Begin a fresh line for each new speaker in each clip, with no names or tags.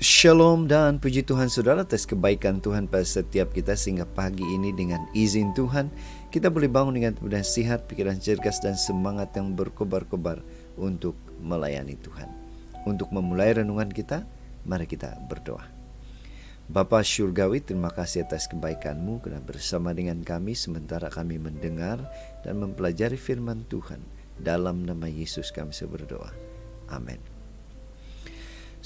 Shalom dan puji Tuhan saudara atas kebaikan Tuhan pada setiap kita, sehingga pagi ini dengan izin Tuhan kita boleh bangun dengan tubuh dan sihat, pikiran cerdas dan semangat yang berkobar-kobar untuk melayani Tuhan. Untuk memulai renungan kita, mari kita berdoa. Bapa Syurgawi, terima kasih atas kebaikan-Mu karena bersama dengan kami sementara kami mendengar dan mempelajari firman Tuhan. Dalam nama Yesus kami berdoa. Amin.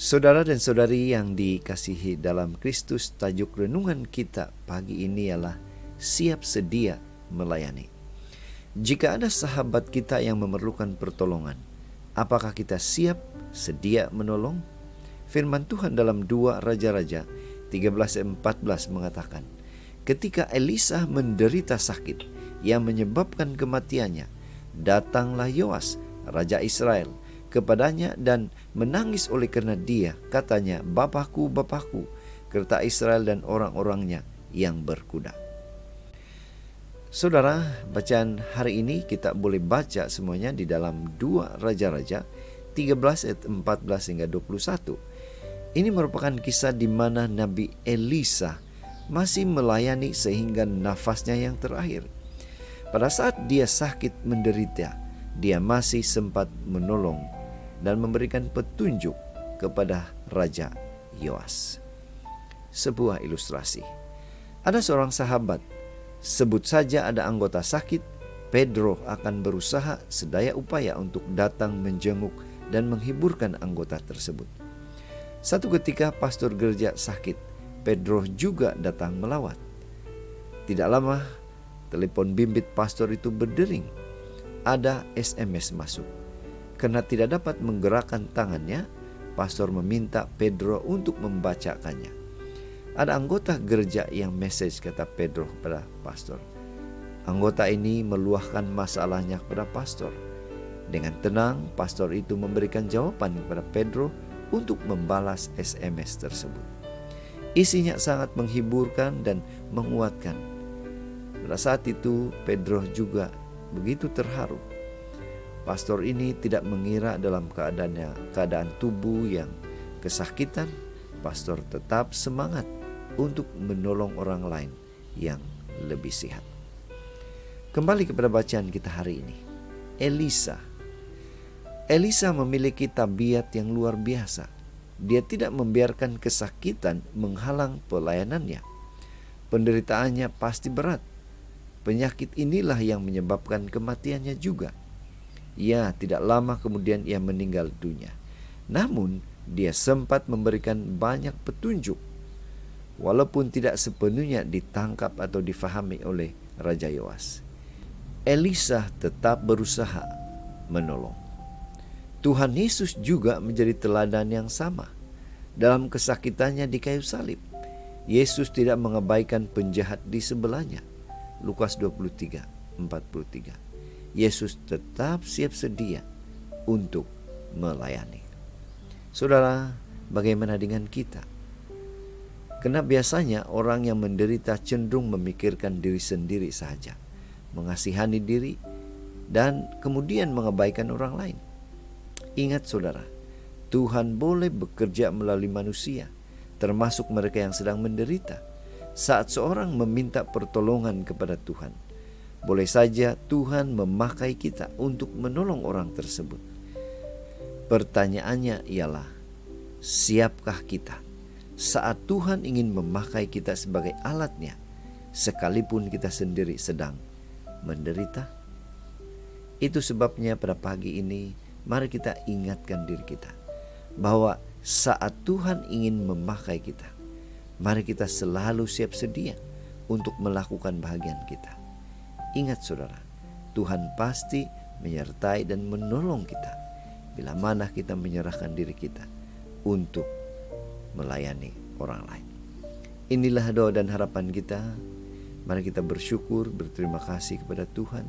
Saudara dan saudari yang dikasihi dalam Kristus, tajuk renungan kita pagi ini ialah siap sedia melayani. Jika ada sahabat kita yang memerlukan pertolongan, apakah kita siap sedia menolong? Firman Tuhan dalam 2 Raja-Raja 13:14 mengatakan, ketika Elisa menderita sakit yang menyebabkan kematiannya, datanglah Yoas, Raja Israel, kepadanya dan menangis oleh karena dia. Katanya, Bapakku, Bapakku, kereta Israel dan orang-orangnya yang berkuda. Saudara, bacaan hari ini kita boleh baca semuanya di dalam 2 Raja-Raja 13 ayat 14 hingga 21. Ini merupakan kisah di mana Nabi Elisa masih melayani sehingga nafasnya yang terakhir. Pada saat dia sakit menderita, dia masih sempat menolong dan memberikan petunjuk kepada Raja Yoas. Sebuah ilustrasi. Ada seorang sahabat, sebut saja ada anggota sakit, Pedro akan berusaha sedaya upaya untuk datang menjenguk dan menghiburkan anggota tersebut. Satu ketika pastor gereja sakit, Pedro juga datang melawat. Tidak lama, telepon bimbit pastor itu berdering. Ada SMS masuk. Karena tidak dapat menggerakkan tangannya, pastor meminta Pedro untuk membacakannya. Ada anggota gereja yang message, kata Pedro kepada pastor. Anggota ini meluahkan masalahnya kepada pastor. Dengan tenang, pastor itu memberikan jawaban kepada Pedro untuk membalas SMS tersebut. Isinya sangat menghiburkan dan menguatkan. Pada saat itu, Pedro juga begitu terharu. Pastor ini tidak mengira dalam keadaan tubuh yang kesakitan, pastor tetap semangat untuk menolong orang lain yang lebih sehat. Kembali kepada bacaan kita hari ini. Elisa memiliki tabiat yang luar biasa. Dia tidak membiarkan kesakitan menghalang pelayanannya. Penderitaannya pasti berat. Penyakit inilah yang menyebabkan kematiannya juga. Ya, tidak lama kemudian ia meninggal dunia. Namun, dia sempat memberikan banyak petunjuk. Walaupun tidak sepenuhnya ditangkap atau difahami oleh Raja Yoas, Elisa tetap berusaha menolong. Tuhan Yesus juga menjadi teladan yang sama. Dalam kesakitannya di kayu salib, Yesus tidak mengabaikan penjahat di sebelahnya. Lukas 23:43. Yesus tetap siap sedia untuk melayani. Saudara, bagaimana dengan kita? Karena biasanya orang yang menderita cenderung memikirkan diri sendiri saja, mengasihani diri, dan kemudian mengabaikan orang lain. Ingat saudara, Tuhan boleh bekerja melalui manusia, termasuk mereka yang sedang menderita. Saat seorang meminta pertolongan kepada Tuhan, boleh saja Tuhan memakai kita untuk menolong orang tersebut. Pertanyaannya ialah, siapkah kita saat Tuhan ingin memakai kita sebagai alatnya, sekalipun kita sendiri sedang menderita? Itu sebabnya pada pagi ini, mari kita ingatkan diri kita bahwa saat Tuhan ingin memakai kita, mari kita selalu siap sedia untuk melakukan bahagian kita. Ingat saudara, Tuhan pasti menyertai dan menolong kita bila mana kita menyerahkan diri kita untuk melayani orang lain. Inilah doa dan harapan kita. Mari kita bersyukur, berterima kasih kepada Tuhan,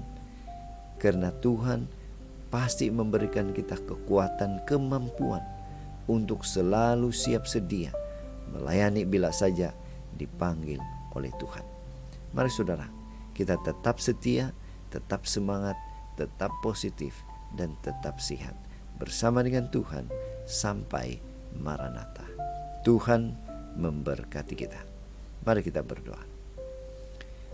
karena Tuhan pasti memberikan kita kekuatan, kemampuan untuk selalu siap sedia melayani bila saja dipanggil oleh Tuhan. Mari saudara, kita tetap setia, tetap semangat, tetap positif, dan tetap sehat bersama dengan Tuhan sampai Maranatha. Tuhan memberkati kita. Mari kita berdoa.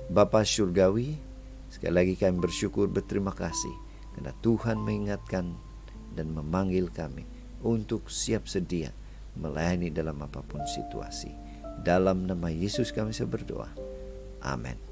Bapa Surgawi, sekali lagi kami bersyukur, berterima kasih karena Tuhan mengingatkan dan memanggil kami untuk siap sedia melayani dalam apapun situasi. Dalam nama Yesus kami berdoa. Amin.